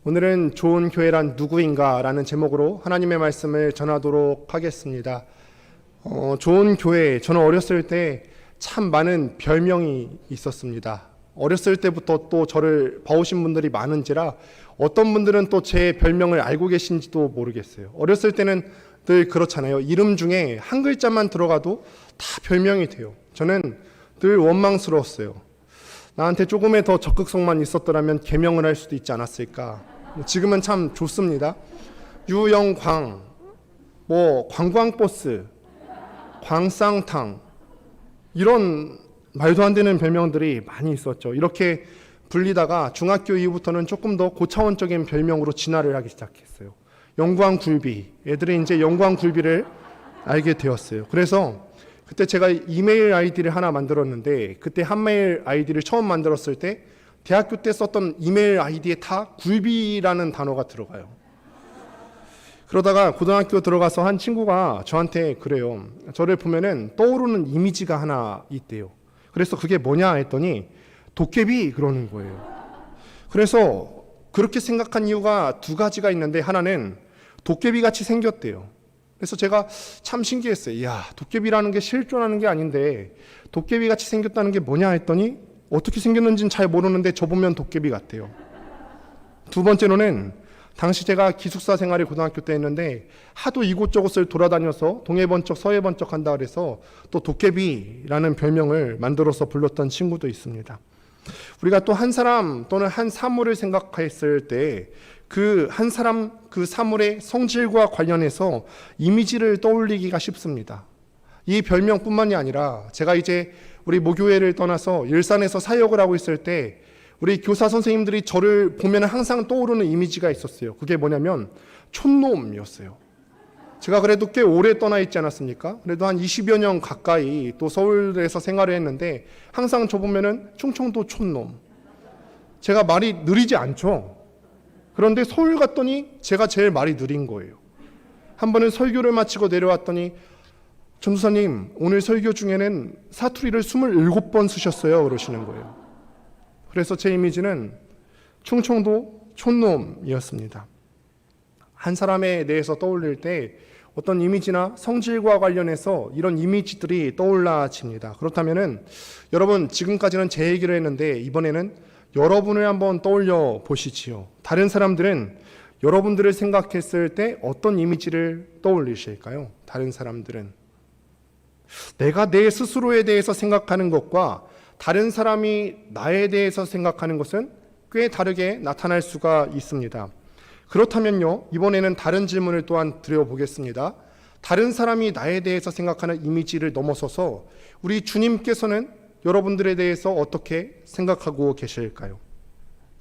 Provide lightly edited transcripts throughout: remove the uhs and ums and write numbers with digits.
오늘은 좋은 교회란 누구인가 라는 제목으로 하나님의 말씀을 전하도록 하겠습니다. 좋은 교회, 저는 어렸을 때 참 많은 별명이 있었습니다. 어렸을 때부터 또 저를 봐오신 분들이 많은지라 어떤 분들은 또 제 별명을 알고 계신지도 모르겠어요. 어렸을 때는 늘 그렇잖아요. 이름 중에 한 글자만 들어가도 다 별명이 돼요. 저는 늘 원망스러웠어요. 나한테 조금의 더 적극성만 있었더라면 개명을 할 수도 있지 않았을까. 지금은 참 좋습니다. 유영광, 관광버스, 광쌍탕, 이런 말도 안 되는 별명들이 많이 있었죠. 이렇게 불리다가 중학교 이후부터는 조금 더 고차원적인 별명으로 진화를 하기 시작했어요. 영광굴비, 애들이 이제 영광굴비를 알게 되었어요. 그래서 그때 제가 이메일 아이디를 하나 만들었는데, 그때 한메일 아이디를 처음 만들었을 때 대학교 때 썼던 이메일 아이디에 다 굴비라는 단어가 들어가요. 그러다가 고등학교 들어가서 한 친구가 저한테 그래요. 저를 보면은 떠오르는 이미지가 하나 있대요. 그래서 그게 뭐냐 했더니 도깨비 그러는 거예요. 그래서 그렇게 생각한 이유가 두 가지가 있는데, 하나는 도깨비 같이 생겼대요. 그래서 제가 참 신기했어요. 이야, 도깨비라는 게 실존하는 게 아닌데 도깨비 같이 생겼다는 게 뭐냐 했더니 어떻게 생겼는지는 잘 모르는데 저 보면 도깨비 같아요. 두 번째로는 당시 제가 기숙사 생활을 고등학교 때 했는데 하도 이곳저곳을 돌아다녀서 동해번쩍 서해번쩍 한다 그래서 또 도깨비라는 별명을 만들어서 불렀던 친구도 있습니다. 우리가 또 한 사람 또는 한 사물을 생각했을 때 그 한 사람, 그 사물의 성질과 관련해서 이미지를 떠올리기가 쉽습니다. 이 별명뿐만이 아니라 제가 이제 우리 모교회를 떠나서 일산에서 사역을 하고 있을 때 우리 교사 선생님들이 저를 보면 항상 떠오르는 이미지가 있었어요. 그게 뭐냐면 촌놈이었어요. 제가 그래도 꽤 오래 떠나 있지 않았습니까? 그래도 한 20여 년 가까이 또 서울에서 생활을 했는데 항상 저 보면은 충청도 촌놈. 제가 말이 느리지 않죠. 그런데 서울 갔더니 제가 제일 말이 느린 거예요. 한 번은 설교를 마치고 내려왔더니 전도사님, 오늘 설교 중에는 사투리를 27번 쓰셨어요 그러시는 거예요. 그래서 제 이미지는 충청도 촌놈이었습니다. 한 사람에 대해서 떠올릴 때 어떤 이미지나 성질과 관련해서 이런 이미지들이 떠올라집니다. 그렇다면은 여러분, 지금까지는 제 얘기를 했는데 이번에는 여러분을 한번 떠올려 보시지요. 다른 사람들은 여러분들을 생각했을 때 어떤 이미지를 떠올리실까요? 다른 사람들은 내가 내 스스로에 대해서 생각하는 것과 다른 사람이 나에 대해서 생각하는 것은 꽤 다르게 나타날 수가 있습니다. 그렇다면요, 이번에는 다른 질문을 또한 드려보겠습니다. 다른 사람이 나에 대해서 생각하는 이미지를 넘어서서 우리 주님께서는 여러분들에 대해서 어떻게 생각하고 계실까요?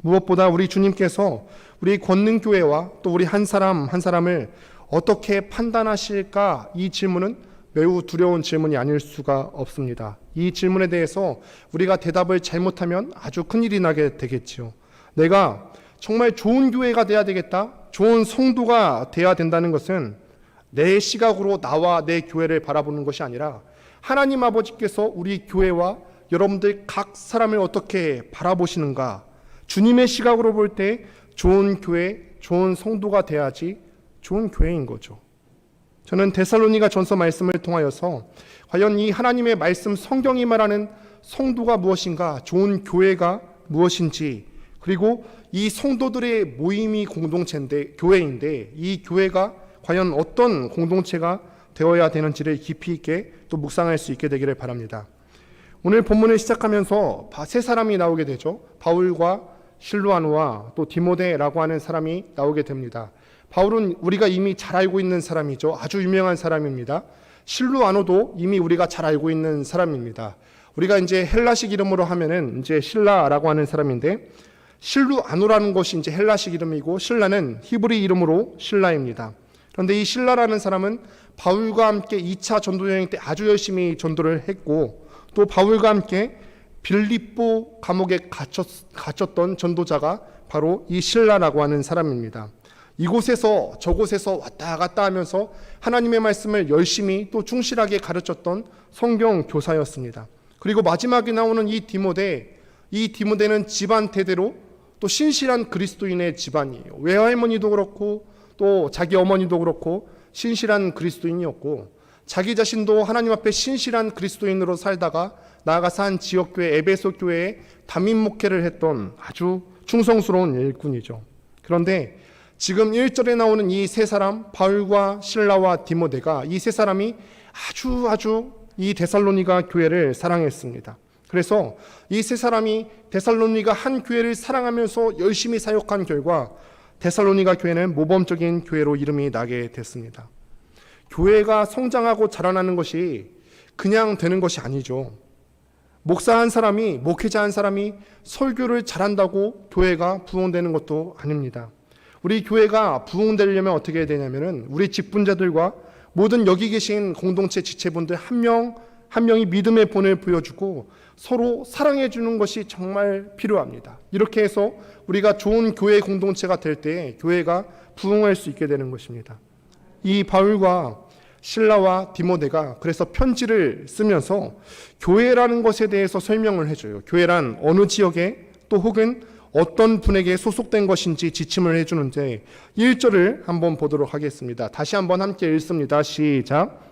무엇보다 우리 주님께서 우리 권능교회와 또 우리 한 사람 한 사람을 어떻게 판단하실까? 이 질문은 매우 두려운 질문이 아닐 수가 없습니다. 이 질문에 대해서 우리가 대답을 잘못하면 아주 큰일이 나게 되겠지요. 내가 정말 좋은 교회가 돼야 되겠다, 좋은 성도가 돼야 된다는 것은 내 시각으로 나와 내 교회를 바라보는 것이 아니라 하나님 아버지께서 우리 교회와 여러분들 각 사람을 어떻게 바라보시는가, 주님의 시각으로 볼 때 좋은 교회, 좋은 성도가 돼야지 좋은 교회인 거죠. 저는 데살로니가 전서 말씀을 통하여서 과연 이 하나님의 말씀 성경이 말하는 성도가 무엇인가, 좋은 교회가 무엇인지, 그리고 이 성도들의 모임이 공동체인데, 교회인데 이 교회가 과연 어떤 공동체가 되어야 되는지를 깊이 있게 또 묵상할 수 있게 되기를 바랍니다. 오늘 본문을 시작하면서 세 사람이 나오게 되죠. 바울과 실루아노와 또 디모데라고 하는 사람이 나오게 됩니다. 바울은 우리가 이미 잘 알고 있는 사람이죠. 아주 유명한 사람입니다. 실루아노도 이미 우리가 잘 알고 있는 사람입니다. 우리가 이제 헬라식 이름으로 하면은 이제 실라라고 하는 사람인데, 실루아노라는 것이 이제 헬라식 이름이고 실라는 히브리 이름으로 실라입니다. 그런데 이 실라라는 사람은 바울과 함께 2차 전도 여행 때 아주 열심히 전도를 했고, 또 바울과 함께 빌립보 감옥에 갇혔던 전도자가 바로 이 실라라고 하는 사람입니다. 이곳에서 저곳에서 왔다 갔다 하면서 하나님의 말씀을 열심히 또 충실하게 가르쳤던 성경 교사였습니다. 그리고 마지막에 나오는 이 디모데는 집안 대대로 또 신실한 그리스도인의 집안이에요. 외할머니도 그렇고 또 자기 어머니도 그렇고 신실한 그리스도인이었고, 자기 자신도 하나님 앞에 신실한 그리스도인으로 살다가 나아가서 한 지역교회 에베소 교회에 담임 목회를 했던 아주 충성스러운 일꾼이죠. 그런데 지금 1절에 나오는 이 세 사람, 바울과 실라와 디모데가, 이 세 사람이 아주 이 데살로니가 교회를 사랑했습니다. 그래서 이 세 사람이 데살로니가 한 교회를 사랑하면서 열심히 사역한 결과 데살로니가 교회는 모범적인 교회로 이름이 나게 됐습니다. 교회가 성장하고 자라나는 것이 그냥 되는 것이 아니죠. 목사 한 사람이, 목회자 한 사람이 설교를 잘한다고 교회가 부흥되는 것도 아닙니다. 우리 교회가 부흥되려면 어떻게 해야 되냐면은 우리 직분자들과 모든 여기 계신 공동체 지체분들 한 명 한 명이 믿음의 본을 보여주고 서로 사랑해 주는 것이 정말 필요합니다. 이렇게 해서 우리가 좋은 교회 공동체가 될 때 교회가 부흥할 수 있게 되는 것입니다. 이 바울과 실라와 디모데가 그래서 편지를 쓰면서 교회라는 것에 대해서 설명을 해줘요. 교회란 어느 지역에 또 혹은 어떤 분에게 소속된 것인지 지침을 해주는데 1절을 한번 보도록 하겠습니다. 다시 한번 함께 읽습니다. 시작.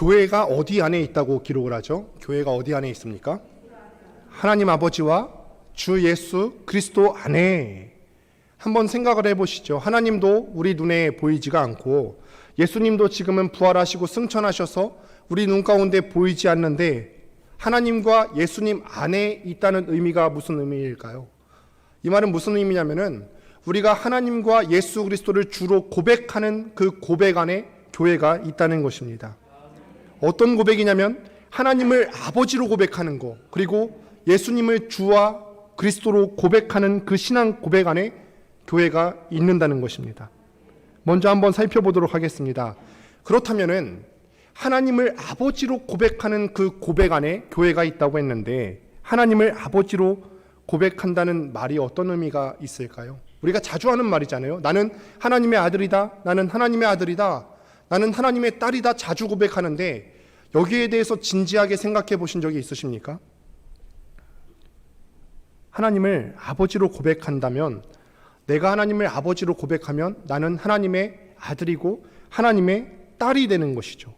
교회가 어디 안에 있다고 기록을 하죠? 교회가 어디 안에 있습니까? 하나님 아버지와 주 예수 그리스도 안에. 한번 생각을 해보시죠. 하나님도 우리 눈에 보이지가 않고 예수님도 지금은 부활하시고 승천하셔서 우리 눈 가운데 보이지 않는데 하나님과 예수님 안에 있다는 의미가 무슨 의미일까요? 이 말은 무슨 의미냐면은 우리가 하나님과 예수 그리스도를 주로 고백하는 그 고백 안에 교회가 있다는 것입니다. 어떤 고백이냐면 하나님을 아버지로 고백하는 것, 그리고 예수님을 주와 그리스도로 고백하는 그 신앙 고백 안에 교회가 있는다는 것입니다. 먼저 한번 살펴보도록 하겠습니다. 그렇다면은 하나님을 아버지로 고백하는 그 고백 안에 교회가 있다고 했는데 하나님을 아버지로 고백한다는 말이 어떤 의미가 있을까요? 우리가 자주 하는 말이잖아요. 나는 하나님의 아들이다. 나는 하나님의 아들이다. 나는 하나님의 딸이다. 자주 고백하는데 여기에 대해서 진지하게 생각해 보신 적이 있으십니까? 하나님을 아버지로 고백한다면, 내가 하나님을 아버지로 고백하면 나는 하나님의 아들이고 하나님의 딸이 되는 것이죠.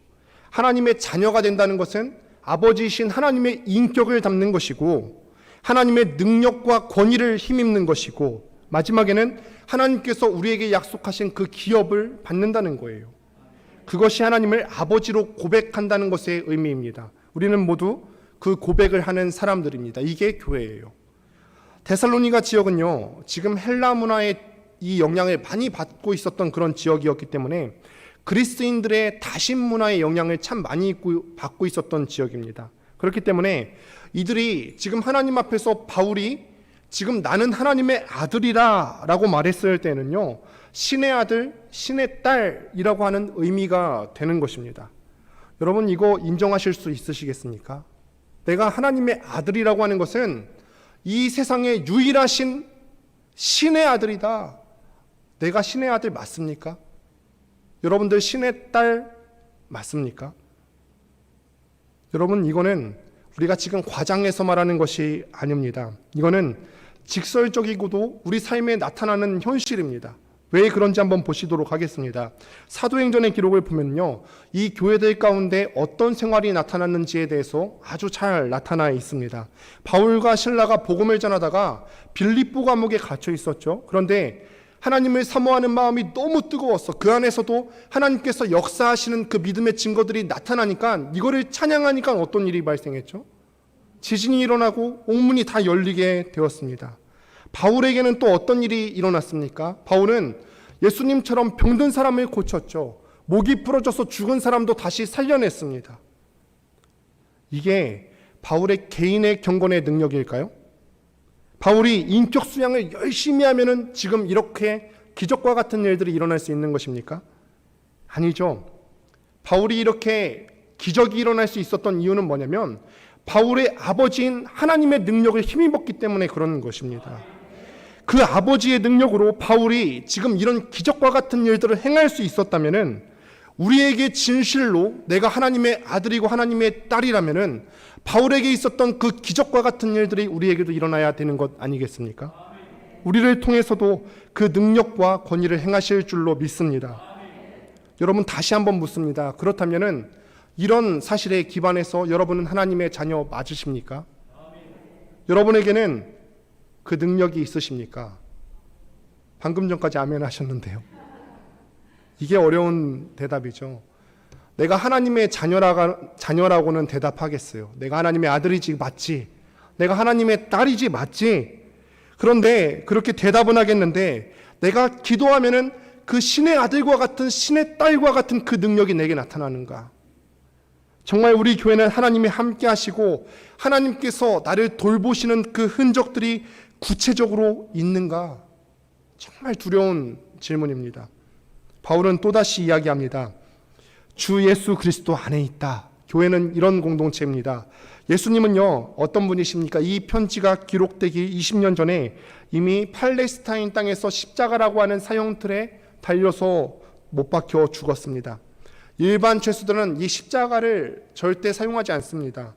하나님의 자녀가 된다는 것은 아버지이신 하나님의 인격을 담는 것이고 하나님의 능력과 권위를 힘입는 것이고 마지막에는 하나님께서 우리에게 약속하신 그 기업을 받는다는 거예요. 그것이 하나님을 아버지로 고백한다는 것의 의미입니다. 우리는 모두 그 고백을 하는 사람들입니다. 이게 교회예요. 데살로니가 지역은요, 지금 헬라 문화의 이 영향을 많이 받고 있었던 그런 지역이었기 때문에 그리스인들의 다신 문화의 영향을 참 많이 받고 있었던 지역입니다. 그렇기 때문에 이들이 지금 하나님 앞에서 바울이 지금 나는 하나님의 아들이라 라고 말했을 때는요, 신의 아들, 신의 딸이라고 하는 의미가 되는 것입니다. 여러분 이거 인정하실 수 있으시겠습니까? 내가 하나님의 아들이라고 하는 것은 이 세상에 유일하신 신의 아들이다. 내가 신의 아들 맞습니까? 여러분들 신의 딸 맞습니까? 여러분 이거는 우리가 지금 과장해서 말하는 것이 아닙니다. 이거는 직설적이고도 우리 삶에 나타나는 현실입니다. 왜 그런지 한번 보시도록 하겠습니다. 사도행전의 기록을 보면요, 이 교회들 가운데 어떤 생활이 나타났는지에 대해서 아주 잘 나타나 있습니다. 바울과 실라가 복음을 전하다가 빌립보 감옥에 갇혀 있었죠. 그런데 하나님을 사모하는 마음이 너무 뜨거웠어. 그 안에서도 하나님께서 역사하시는 그 믿음의 증거들이 나타나니까 이거를 찬양하니까 어떤 일이 발생했죠? 지진이 일어나고 옥문이 다 열리게 되었습니다. 바울에게는 또 어떤 일이 일어났습니까? 바울은 예수님처럼 병든 사람을 고쳤죠. 목이 부러져서 죽은 사람도 다시 살려냈습니다. 이게 바울의 개인의 경건의 능력일까요? 바울이 인격 수양을 열심히 하면은 지금 이렇게 기적과 같은 일들이 일어날 수 있는 것입니까? 아니죠. 바울이 이렇게 기적이 일어날 수 있었던 이유는 뭐냐면 바울의 아버지인 하나님의 능력을 힘입었기 때문에 그런 것입니다. 그 아버지의 능력으로 바울이 지금 이런 기적과 같은 일들을 행할 수 있었다면은, 우리에게 진실로 내가 하나님의 아들이고 하나님의 딸이라면은 바울에게 있었던 그 기적과 같은 일들이 우리에게도 일어나야 되는 것 아니겠습니까? 우리를 통해서도 그 능력과 권위를 행하실 줄로 믿습니다. 여러분, 다시 한번 묻습니다. 그렇다면은 이런 사실에 기반해서 여러분은 하나님의 자녀 맞으십니까? 여러분에게는 그 능력이 있으십니까? 방금 전까지 아멘 하셨는데요. 이게 어려운 대답이죠. 내가 하나님의 자녀라고는 대답하겠어요. 내가 하나님의 아들이지 맞지? 내가 하나님의 딸이지 맞지? 그런데 그렇게 대답은 하겠는데, 내가 기도하면은 그 신의 아들과 같은, 신의 딸과 같은 그 능력이 내게 나타나는가? 정말 우리 교회는 하나님이 함께 하시고 하나님께서 나를 돌보시는 그 흔적들이 구체적으로 있는가? 정말 두려운 질문입니다. 바울은 또다시 이야기합니다. 주 예수 그리스도 안에 있다. 교회는 이런 공동체입니다. 예수님은요, 어떤 분이십니까? 이 편지가 기록되기 20년 전에 이미 팔레스타인 땅에서 십자가라고 하는 사형틀에 달려서 못 박혀 죽었습니다. 일반 죄수들은 이 십자가를 절대 사용하지 않습니다.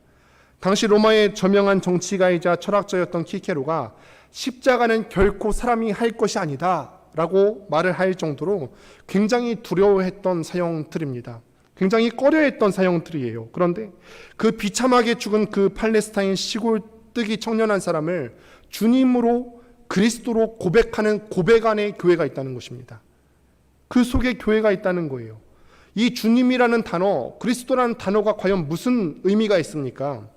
당시 로마의 저명한 정치가이자 철학자였던 키케로가 십자가는 결코 사람이 할 것이 아니다 라고 말을 할 정도로 굉장히 두려워했던 사형틀입니다. 굉장히 꺼려했던 사형틀이에요. 그런데 그 비참하게 죽은 그 팔레스타인 시골뜨기 청년 한 사람을 주님으로, 그리스도로 고백하는 고백 안에 교회가 있다는 것입니다. 그 속에 교회가 있다는 거예요. 이 주님이라는 단어, 그리스도라는 단어가 과연 무슨 의미가 있습니까?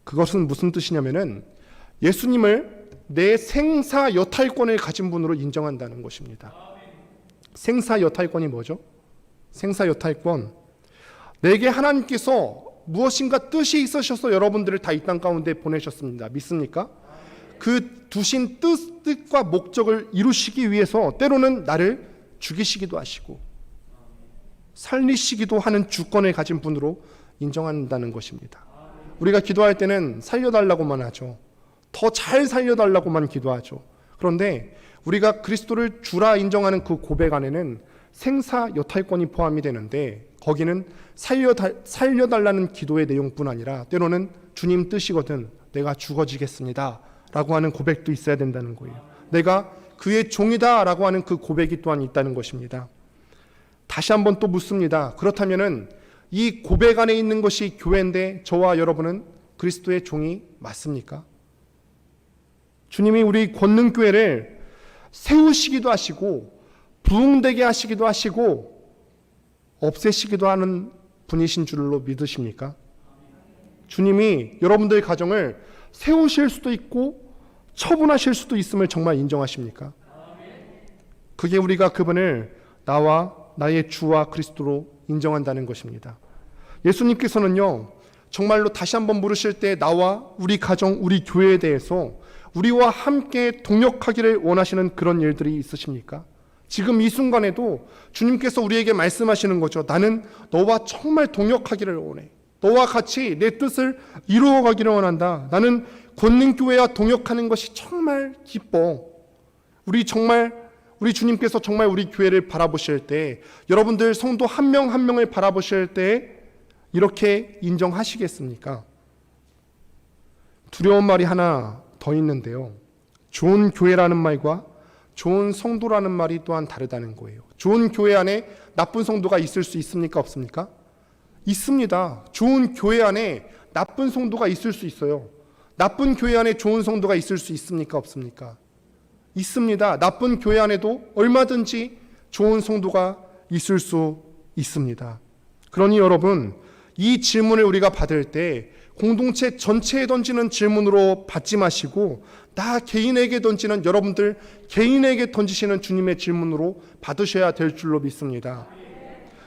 그것은 무슨 뜻이냐면은 예수님을 내 생사 여탈권을 가진 분으로 인정한다는 것입니다. 생사 여탈권이 뭐죠? 생사 여탈권. 내게 하나님께서 무엇인가 뜻이 있으셔서 여러분들을 다 이 땅 가운데 보내셨습니다. 믿습니까? 그 두신 뜻과 목적을 이루시기 위해서 때로는 나를 죽이시기도 하시고 살리시기도 하는 주권을 가진 분으로 인정한다는 것입니다. 우리가 기도할 때는 살려달라고만 하죠. 더 잘 살려달라고만 기도하죠. 그런데 우리가 그리스도를 주라 인정하는 그 고백 안에는 생사 여탈권이 포함이 되는데, 거기는 살려달라는 기도의 내용뿐 아니라 때로는 주님 뜻이거든 내가 죽어지겠습니다 라고 하는 고백도 있어야 된다는 거예요. 내가 그의 종이다 라고 하는 그 고백이 또한 있다는 것입니다. 다시 한번 또 묻습니다. 그렇다면은 이 고백 안에 있는 것이 교회인데 저와 여러분은 그리스도의 종이 맞습니까? 주님이 우리 권능교회를 세우시기도 하시고 부흥되게 하시기도 하시고 없애시기도 하는 분이신 줄로 믿으십니까? 주님이 여러분들의 가정을 세우실 수도 있고 처분하실 수도 있음을 정말 인정하십니까? 그게 우리가 그분을 나와 나의 주와 그리스도로 인정한다는 것입니다. 예수님께서는요, 정말로 다시 한번 물으실 때 나와 우리 가정, 우리 교회에 대해서 우리와 함께 동역하기를 원하시는 그런 일들이 있으십니까? 지금 이 순간에도 주님께서 우리에게 말씀하시는 거죠. 나는 너와 정말 동역하기를 원해. 너와 같이 내 뜻을 이루어가기를 원한다. 나는 권능교회와 동역하는 것이 정말 기뻐. 우리 주님께서 정말 우리 교회를 바라보실 때, 여러분들 성도 한 명 한 명을 바라보실 때 이렇게 인정하시겠습니까? 두려운 말이 하나 더 있는데요. 좋은 교회라는 말과 좋은 성도라는 말이 또한 다르다는 거예요. 좋은 교회 안에 나쁜 성도가 있을 수 있습니까? 없습니까? 있습니다. 좋은 교회 안에 나쁜 성도가 있을 수 있어요. 나쁜 교회 안에 좋은 성도가 있을 수 있습니까? 없습니까? 있습니다. 나쁜 교회 안에도 얼마든지 좋은 성도가 있을 수 있습니다. 그러니 여러분, 이 질문을 우리가 받을 때 공동체 전체에 던지는 질문으로 받지 마시고 나 개인에게 던지는, 여러분들 개인에게 던지시는 주님의 질문으로 받으셔야 될 줄로 믿습니다.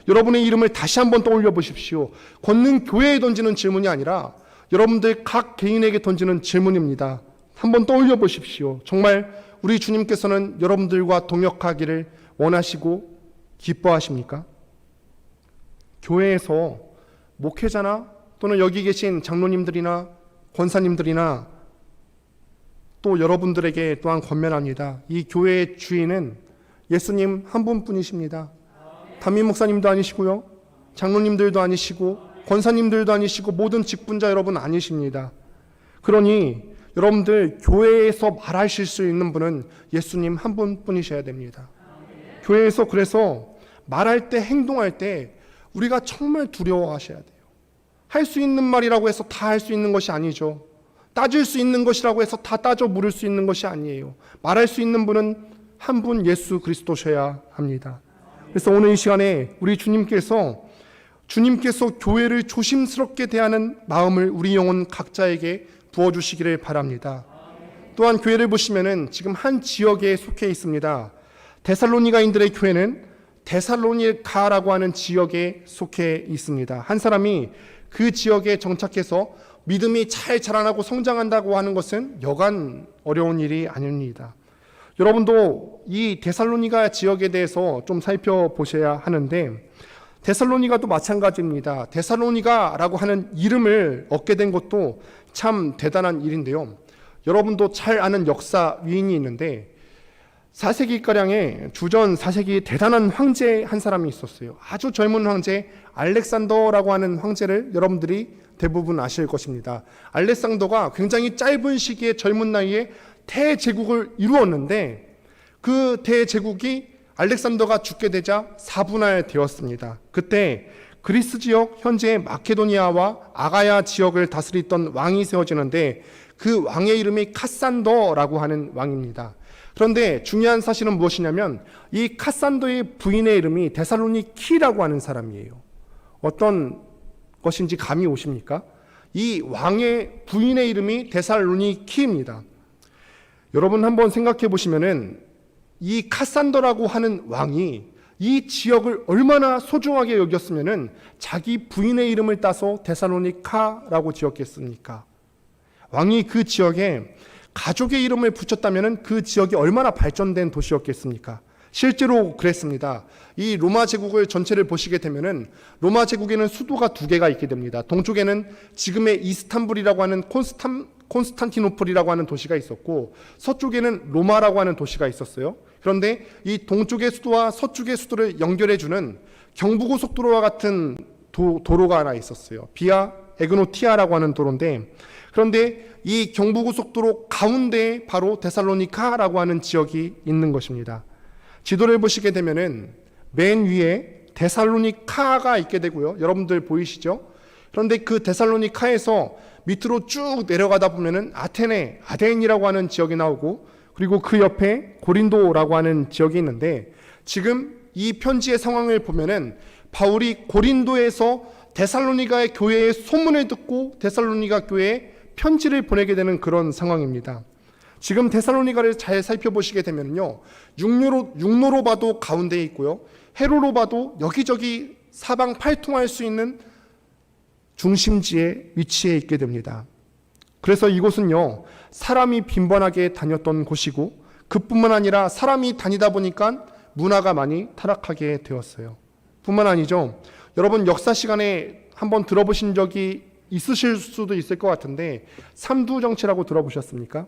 여러분의 이름을 다시 한번 떠올려 보십시오. 권능교회에 던지는 질문이 아니라 여러분들 각 개인에게 던지는 질문입니다. 한번 떠올려 보십시오. 정말 우리 주님께서는 여러분들과 동역하기를 원하시고 기뻐하십니까? 교회에서 목회자나 또는 여기 계신 장로님들이나 권사님들이나 또 여러분들에게 또한 권면합니다. 이 교회의 주인은 예수님 한 분뿐이십니다. 담임 목사님도 아니시고요, 장로님들도 아니시고 권사님들도 아니시고 모든 직분자 여러분 아니십니다. 그러니 여러분들 교회에서 말하실 수 있는 분은 예수님 한 분뿐이셔야 됩니다. 교회에서 그래서 말할 때, 행동할 때 우리가 정말 두려워하셔야 돼요. 할 수 있는 말이라고 해서 다 할 수 있는 것이 아니죠. 따질 수 있는 것이라고 해서 다 따져 물을 수 있는 것이 아니에요. 말할 수 있는 분은 한 분 예수 그리스도셔야 합니다. 그래서 오늘 이 시간에 우리 주님께서 교회를 조심스럽게 대하는 마음을 우리 영혼 각자에게 부어주시기를 바랍니다. 또한 교회를 보시면은 지금 한 지역에 속해 있습니다. 데살로니가인들의 교회는 데살로니가라고 하는 지역에 속해 있습니다. 한 사람이 그 지역에 정착해서 믿음이 잘 자라나고 성장한다고 하는 것은 여간 어려운 일이 아닙니다. 여러분도 이 데살로니가 지역에 대해서 좀 살펴보셔야 하는데, 데살로니가도 마찬가지입니다. 데살로니가라고 하는 이름을 얻게 된 것도 참 대단한 일인데요. 여러분도 잘 아는 역사 위인이 있는데 4세기가량의 주전 4세기 대단한 황제 한 사람이 있었어요. 아주 젊은 황제 알렉산더라고 하는 황제를 여러분들이 대부분 아실 것입니다. 알렉산더가 굉장히 짧은 시기에 젊은 나이에 대제국을 이루었는데 그 대제국이 알렉산더가 죽게 되자 사분할되었습니다. 그때 그리스 지역, 현재 마케도니아와 아가야 지역을 다스리던 왕이 세워지는데 그 왕의 이름이 카산더라고 하는 왕입니다. 그런데 중요한 사실은 무엇이냐면 이 카산더의 부인의 이름이 데살로니키라고 하는 사람이에요. 어떤 것인지 감이 오십니까? 이 왕의 부인의 이름이 데살로니키입니다. 여러분 한번 생각해 보시면은 이 카산더라고 하는 왕이 이 지역을 얼마나 소중하게 여겼으면은 자기 부인의 이름을 따서 데살로니카라고 지었겠습니까? 왕이 그 지역에 가족의 이름을 붙였다면은 그 지역이 얼마나 발전된 도시였겠습니까? 실제로 그랬습니다. 이 로마 제국을 전체를 보시게 되면은 로마 제국에는 수도가 두 개가 있게 됩니다. 동쪽에는 지금의 이스탄불이라고 하는 콘스탄티노플이라고 하는 도시가 있었고, 서쪽에는 로마라고 하는 도시가 있었어요. 그런데 이 동쪽의 수도와 서쪽의 수도를 연결해주는 경부고속도로와 같은 도로가 하나 있었어요. 비아 에그노티아라고 하는 도로인데, 그런데 이 경부고속도로 가운데에 바로 데살로니카라고 하는 지역이 있는 것입니다. 지도를 보시게 되면은 맨 위에 데살로니카가 있게 되고요. 여러분들 보이시죠? 그런데 그 데살로니카에서 밑으로 쭉 내려가다 보면은 아덴이라고 하는 지역이 나오고, 그리고 그 옆에 고린도라고 하는 지역이 있는데, 지금 이 편지의 상황을 보면은 바울이 고린도에서 데살로니가의 교회의 소문을 듣고 데살로니가 교회에 편지를 보내게 되는 그런 상황입니다. 지금 데살로니가를 잘 살펴보시게 되면요, 육로로 봐도 가운데에 있고요, 해로로 봐도 여기저기 사방팔통할 수 있는 중심지에 위치해 있게 됩니다. 그래서 이곳은요, 사람이 빈번하게 다녔던 곳이고, 그뿐만 아니라 사람이 다니다 보니까 문화가 많이 타락하게 되었어요. 뿐만 아니죠, 여러분 역사 시간에 한번 들어보신 적이 있으실 수도 있을 것 같은데, 삼두정치라고 들어보셨습니까?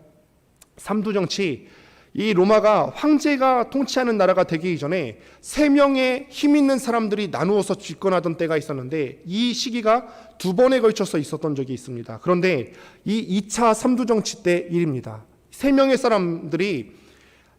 삼두정치, 이 로마가 황제가 통치하는 나라가 되기 이전에 3명의 힘 있는 사람들이 나누어서 집권하던 때가 있었는데, 이 시기가 2번에 걸쳐서 있었던 적이 있습니다. 그런데 이 2차 삼두정치 때 일입니다. 3명의 사람들이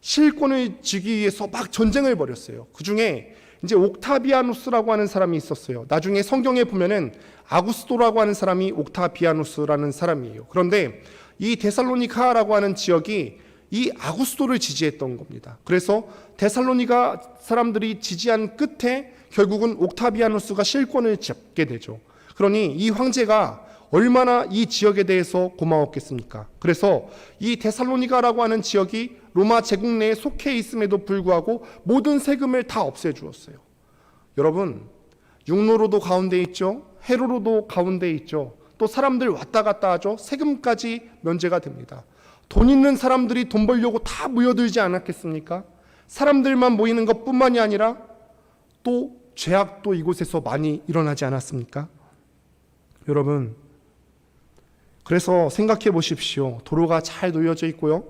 실권을 쥐기 위해서 막 전쟁을 벌였어요. 그 중에 이제 옥타비아누스라고 하는 사람이 있었어요. 나중에 성경에 보면은 아구스토라고 하는 사람이 옥타비아누스라는 사람이에요. 그런데 이 데살로니카라고 하는 지역이 이 아구스토를 지지했던 겁니다. 그래서 데살로니가 사람들이 지지한 끝에 결국은 옥타비아누스가 실권을 잡게 되죠. 그러니 이 황제가 얼마나 이 지역에 대해서 고마웠겠습니까? 그래서 이 데살로니가라고 하는 지역이 로마 제국 내에 속해 있음에도 불구하고 모든 세금을 다 없애주었어요. 여러분, 육로로도 가운데 있죠, 해로로도 가운데 있죠, 또 사람들 왔다 갔다 하죠. 세금까지 면제가 됩니다. 돈 있는 사람들이 돈 벌려고 다 모여들지 않았겠습니까? 사람들만 모이는 것뿐만이 아니라 또 죄악도 이곳에서 많이 일어나지 않았습니까? 여러분, 그래서 생각해 보십시오. 도로가 잘 놓여져 있고요.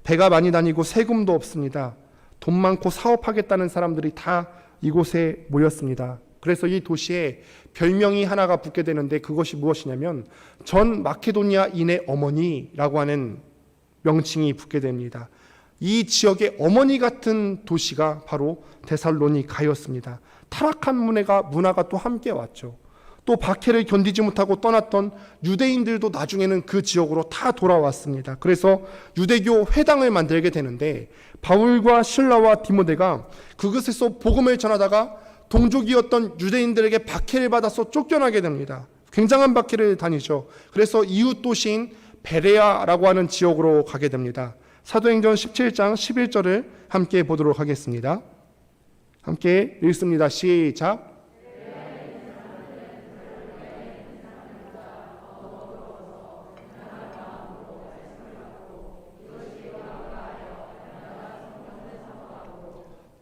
배가 많이 다니고 세금도 없습니다. 돈 많고 사업하겠다는 사람들이 다 이곳에 모였습니다. 그래서 이 도시에 별명이 하나가 붙게 되는데 그것이 무엇이냐면 전 마케도니아인의 어머니라고 하는 명칭이 붙게 됩니다. 이 지역의 어머니 같은 도시가 바로 데살로니가였습니다. 타락한 문화가 또 함께 왔죠. 또 박해를 견디지 못하고 떠났던 유대인들도 나중에는 그 지역으로 다 돌아왔습니다. 그래서 유대교 회당을 만들게 되는데 바울과 실라와 디모데가 그곳에서 복음을 전하다가 동족이었던 유대인들에게 박해를 받아서 쫓겨나게 됩니다. 굉장한 박해를 다니죠. 그래서 이웃 도시인 베레아라고 하는 지역으로 가게 됩니다. 사도행전 17장 11절을 함께 보도록 하겠습니다. 함께 읽습니다. 시작.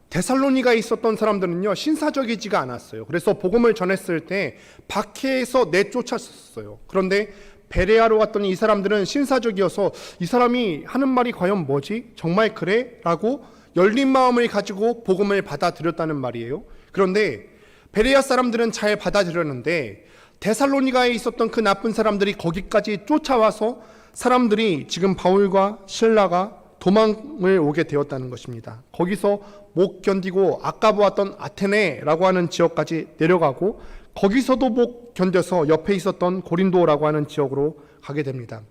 데살로니가에 있었던 사람들은요, 신사적이지가 않았어요. 그래서 복음을 전했을 때 박해에서 내쫓았어요. 그런데 베레아로 갔더니 이 사람들은 신사적이어서 이 사람이 하는 말이 과연 뭐지? 정말 그래? 라고 열린 마음을 가지고 복음을 받아들였다는 말이에요. 그런데 베레아 사람들은 잘 받아들였는데 데살로니가에 있었던 그 나쁜 사람들이 거기까지 쫓아와서 사람들이 지금 바울과 실라가 도망을 오게 되었다는 것입니다. 거기서 못 견디고 아까 보았던 아테네라고 하는 지역까지 내려가고 거기서도 못 견뎌서 옆에 있었던 고린도라고 하는 지역으로 가게 됩니다.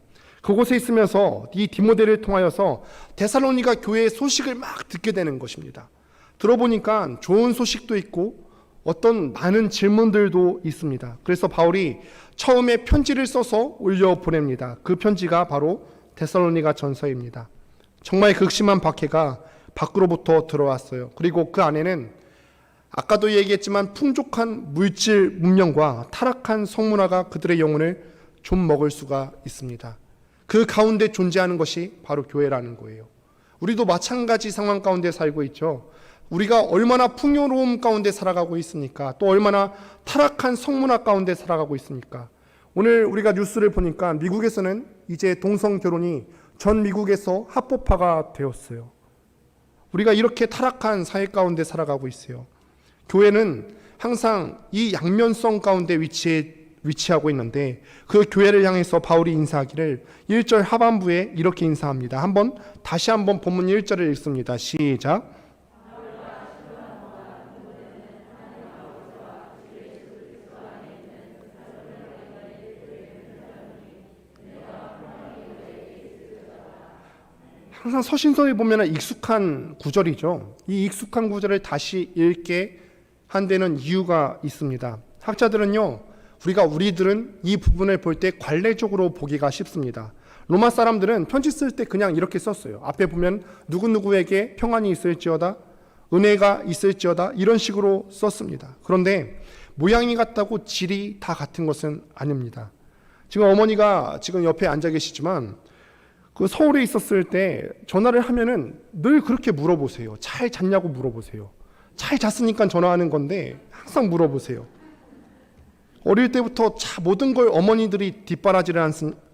그곳에 있으면서 이 디모데를 통하여서 데살로니가 교회의 소식을 막 듣게 되는 것입니다. 들어보니까 좋은 소식도 있고 어떤 많은 질문들도 있습니다. 그래서 바울이 처음에 편지를 써서 올려보냅니다. 그 편지가 바로 데살로니가 전서입니다. 정말 극심한 박해가 밖으로부터 들어왔어요. 그리고 그 안에는 아까도 얘기했지만 풍족한 물질 문명과 타락한 성문화가 그들의 영혼을 좀 먹을 수가 있습니다. 그 가운데 존재하는 것이 바로 교회라는 거예요. 우리도 마찬가지 상황 가운데 살고 있죠. 우리가 얼마나 풍요로움 가운데 살아가고 있습니까? 또 얼마나 타락한 성문화 가운데 살아가고 있습니까? 오늘 우리가 뉴스를 보니까 미국에서는 이제 동성 결혼이 전 미국에서 합법화가 되었어요. 우리가 이렇게 타락한 사회 가운데 살아가고 있어요. 교회는 항상 이 양면성 가운데 위치하고 있는데 그 교회를 향해서 바울이 인사하기를 1절 하반부에 이렇게 인사합니다. 다시 한번 본문 1절을 읽습니다. 시작. 항상 서신서에 보면 익숙한 구절이죠. 이 익숙한 구절을 다시 읽게 한 데는 이유가 있습니다. 학자들은요, 우리들은 이 부분을 볼 때 관례적으로 보기가 쉽습니다. 로마 사람들은 편지 쓸 때 그냥 이렇게 썼어요. 앞에 보면 누구누구에게 평안이 있을지어다, 은혜가 있을지어다, 이런 식으로 썼습니다. 그런데 모양이 같다고 질이 다 같은 것은 아닙니다. 지금 어머니가 지금 옆에 앉아 계시지만 그 서울에 있었을 때 전화를 하면은 늘 그렇게 물어보세요. 잘 잤냐고 물어보세요. 잘 잤으니까 전화하는 건데 항상 물어보세요. 어릴 때부터 모든 걸 어머니들이 뒷바라지를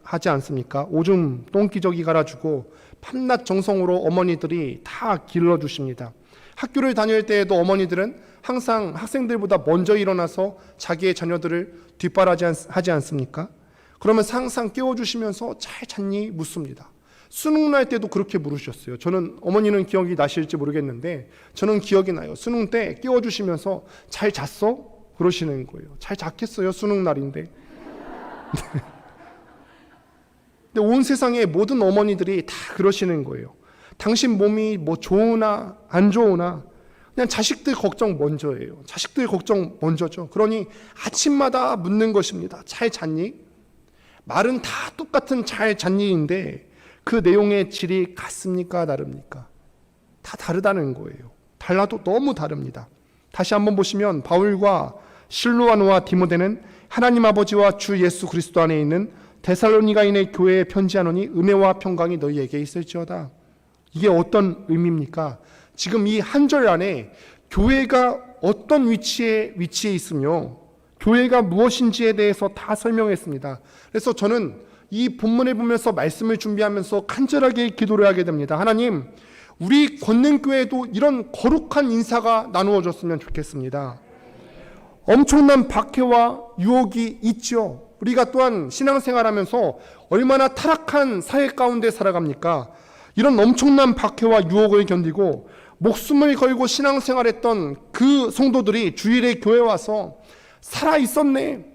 하지 않습니까? 오줌 똥기저귀 갈아주고 밤낮 정성으로 어머니들이 다 길러주십니다. 학교를 다닐 때에도 어머니들은 항상 학생들보다 먼저 일어나서 자기의 자녀들을 뒷바라지하지 않습니까? 그러면 항상 깨워주시면서 잘 잤니? 묻습니다. 수능 날 때도 그렇게 물으셨어요. 어머니는 기억이 나실지 모르겠는데 저는 기억이 나요. 수능 때 깨워주시면서 잘 잤어? 그러시는 거예요. 잘 잤겠어요? 수능 날인데. 근데 온 세상의 모든 어머니들이 다 그러시는 거예요. 당신 몸이 좋으나 안 좋으나 그냥 자식들 걱정 먼저예요. 자식들 걱정 먼저죠. 그러니 아침마다 묻는 것입니다. 잘 잤니? 말은 다 똑같은 잘 잤니인데 그 내용의 질이 같습니까? 다릅니까? 다 다르다는 거예요. 달라도 너무 다릅니다. 다시 한번 보시면 바울과 실로아노와 디모데는 하나님 아버지와 주 예수 그리스도 안에 있는 데살로니가인의 교회에 편지하노니 은혜와 평강이 너희에게 있을지어다. 이게 어떤 의미입니까? 지금 이 한 절 안에 교회가 어떤 위치에 있으며 교회가 무엇인지에 대해서 다 설명했습니다. 그래서 저는 이 본문을 보면서 말씀을 준비하면서 간절하게 기도를 하게 됩니다. 하나님, 우리 권능교회에도 이런 거룩한 인사가 나누어졌으면 좋겠습니다. 엄청난 박해와 유혹이 있죠. 우리가 또한 신앙생활하면서 얼마나 타락한 사회 가운데 살아갑니까? 이런 엄청난 박해와 유혹을 견디고 목숨을 걸고 신앙생활했던 그 성도들이 주일에 교회 와서 살아있었네.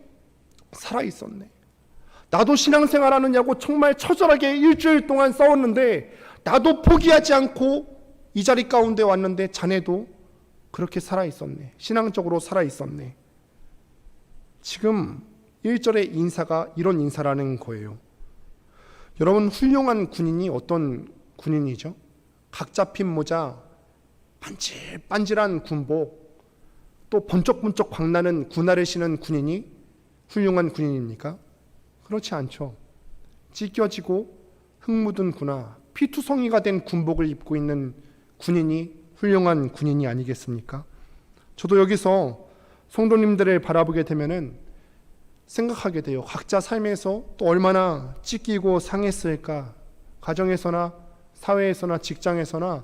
나도 신앙생활하느냐고 정말 처절하게 일주일 동안 싸웠는데 나도 포기하지 않고 이 자리 가운데 왔는데 자네도 그렇게 살아있었네. 신앙적으로 살아있었네. 지금 1절의 인사가 이런 인사라는 거예요. 여러분, 훌륭한 군인이 어떤 군인이죠? 각 잡힌 모자, 반질반질한 군복, 또 번쩍번쩍 광나는 군화를 신은 군인이 훌륭한 군인입니까? 그렇지 않죠. 찢겨지고 흙 묻은 군화, 피투성이가 된 군복을 입고 있는 군인이 훌륭한 군인이 아니겠습니까? 저도 여기서 성도님들을 바라보게 되면은 생각하게 돼요. 각자 삶에서 또 얼마나 찢기고 상했을까? 가정에서나 사회에서나 직장에서나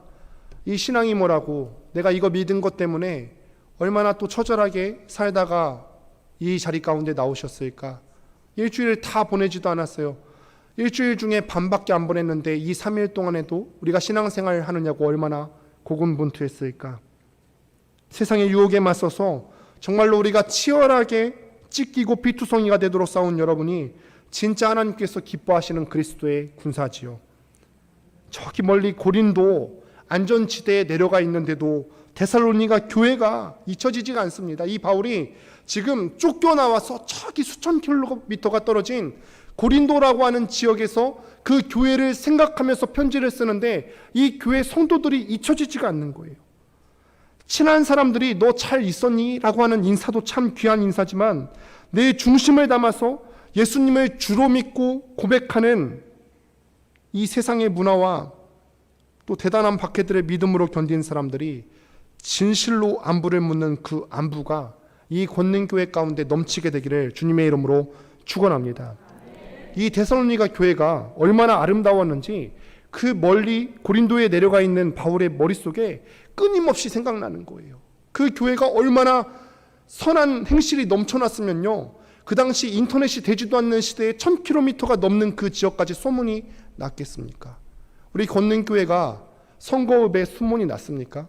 이 신앙이 뭐라고, 내가 이거 믿은 것 때문에 얼마나 또 처절하게 살다가 이 자리 가운데 나오셨을까? 일주일 다 보내지도 않았어요. 일주일 중에 반밖에 안 보냈는데 이 3일 동안에도 우리가 신앙생활 하느냐고 얼마나 고군분투했을까? 세상의 유혹에 맞서서 정말로 우리가 치열하게 찢기고 피투성이가 되도록 싸운 여러분이 진짜 하나님께서 기뻐하시는 그리스도의 군사지요. 저기 멀리 고린도 안전지대에 내려가 있는데도 데살로니가 교회가 잊혀지지가 않습니다. 이 바울이 지금 쫓겨나와서 저기 수천 킬로미터가 떨어진 고린도라고 하는 지역에서 그 교회를 생각하면서 편지를 쓰는데 이 교회 성도들이 잊혀지지가 않는 거예요. 친한 사람들이 너 잘 있었니? 라고 하는 인사도 참 귀한 인사지만 내 중심을 담아서 예수님을 주로 믿고 고백하는 이 세상의 문화와 또 대단한 박해들의 믿음으로 견딘 사람들이 진실로 안부를 묻는 그 안부가 이 권능교회 가운데 넘치게 되기를 주님의 이름으로 축원합니다. 이 데살로니가 교회가 얼마나 아름다웠는지 그 멀리 고린도에 내려가 있는 바울의 머릿속에 끊임없이 생각나는 거예요. 그 교회가 얼마나 선한 행실이 넘쳐났으면요, 그 당시 인터넷이 되지도 않는 시대에 1000km가 넘는 그 지역까지 소문이 났겠습니까? 우리 권능교회가 선거읍에 소문이 났습니까?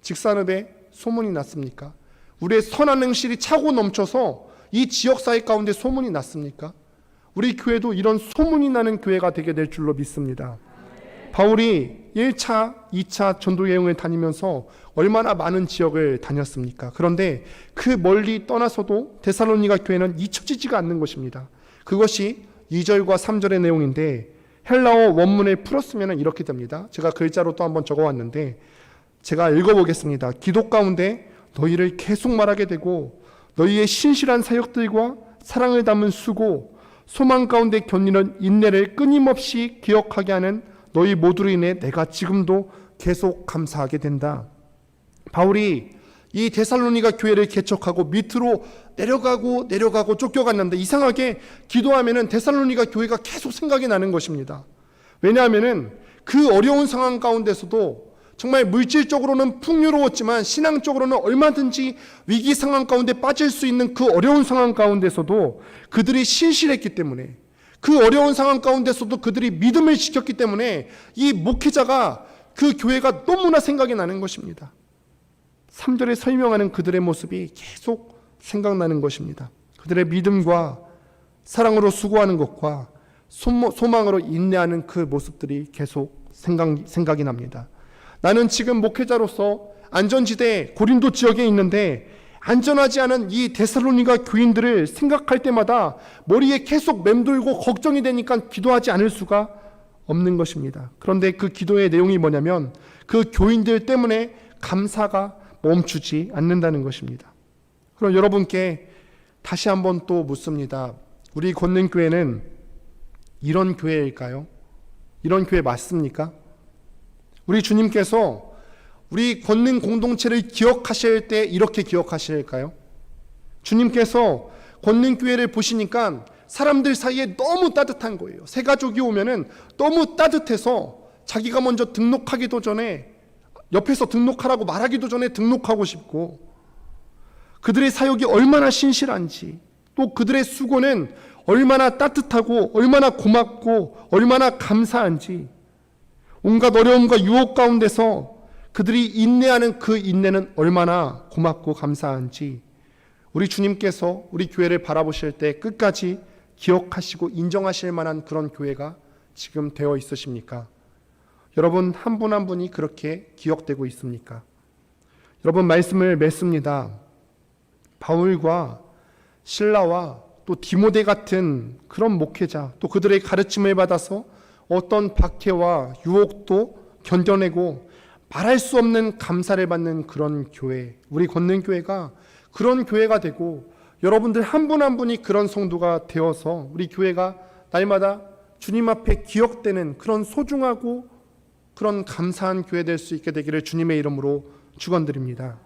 직산읍에 소문이 났습니까? 우리의 선한 행실이 차고 넘쳐서 이 지역사회 가운데 소문이 났습니까? 우리 교회도 이런 소문이 나는 교회가 되게 될 줄로 믿습니다. 바울이 1차, 2차 전도 여행을 다니면서 얼마나 많은 지역을 다녔습니까? 그런데 그 멀리 떠나서도 데살로니가 교회는 잊혀지지가 않는 것입니다. 그것이 2절과 3절의 내용인데 헬라어 원문을 풀었으면 이렇게 됩니다. 제가 글자로 또 한번 적어왔는데 제가 읽어보겠습니다. 기도 가운데 너희를 계속 말하게 되고 너희의 신실한 사역들과 사랑을 담은 수고, 소망 가운데 견디는 인내를 끊임없이 기억하게 하는 너희 모두로 인해 내가 지금도 계속 감사하게 된다. 바울이 이 데살로니가 교회를 개척하고 밑으로 내려가고 쫓겨갔는데 이상하게 기도하면은 데살로니가 교회가 계속 생각이 나는 것입니다. 왜냐하면은 그 어려운 상황 가운데서도 정말 물질적으로는 풍요로웠지만 신앙적으로는 얼마든지 위기 상황 가운데 빠질 수 있는 그 어려운 상황 가운데서도 그들이 신실했기 때문에, 그 어려운 상황 가운데서도 그들이 믿음을 지켰기 때문에 이 목회자가, 그 교회가 너무나 생각이 나는 것입니다. 3절에 설명하는 그들의 모습이 계속 생각나는 것입니다. 그들의 믿음과 사랑으로 수고하는 것과 소망으로 인내하는 그 모습들이 계속 생각이 납니다. 나는 지금 목회자로서 안전지대 고린도 지역에 있는데 안전하지 않은 이 데살로니가 교인들을 생각할 때마다 머리에 계속 맴돌고 걱정이 되니까 기도하지 않을 수가 없는 것입니다. 그런데 그 기도의 내용이 뭐냐면 그 교인들 때문에 감사가 멈추지 않는다는 것입니다. 그럼 여러분께 다시 한번 또 묻습니다. 우리 권능교회는 이런 교회일까요? 이런 교회 맞습니까? 우리 주님께서 우리 권능 공동체를 기억하실 때 이렇게 기억하실까요? 주님께서 권능교회를 보시니까 사람들 사이에 너무 따뜻한 거예요. 새 가족이 오면은 너무 따뜻해서 자기가 먼저 등록하기도 전에, 옆에서 등록하라고 말하기도 전에 등록하고 싶고, 그들의 사역이 얼마나 신실한지, 또 그들의 수고는 얼마나 따뜻하고 얼마나 고맙고 얼마나 감사한지, 온갖 어려움과 유혹 가운데서 그들이 인내하는 그 인내는 얼마나 고맙고 감사한지 우리 주님께서 우리 교회를 바라보실 때 끝까지 기억하시고 인정하실 만한 그런 교회가 지금 되어 있으십니까? 여러분 한 분 한 분이 그렇게 기억되고 있습니까? 여러분 말씀을 맺습니다. 바울과 실라와 또 디모데 같은 그런 목회자, 또 그들의 가르침을 받아서 어떤 박해와 유혹도 견뎌내고 말할 수 없는 감사를 받는 그런 교회, 우리 권능교회가 그런 교회가 되고, 여러분들 한 분 한 분이 그런 성도가 되어서 우리 교회가 날마다 주님 앞에 기억되는 그런 소중하고 그런 감사한 교회 될 수 있게 되기를 주님의 이름으로 축원드립니다.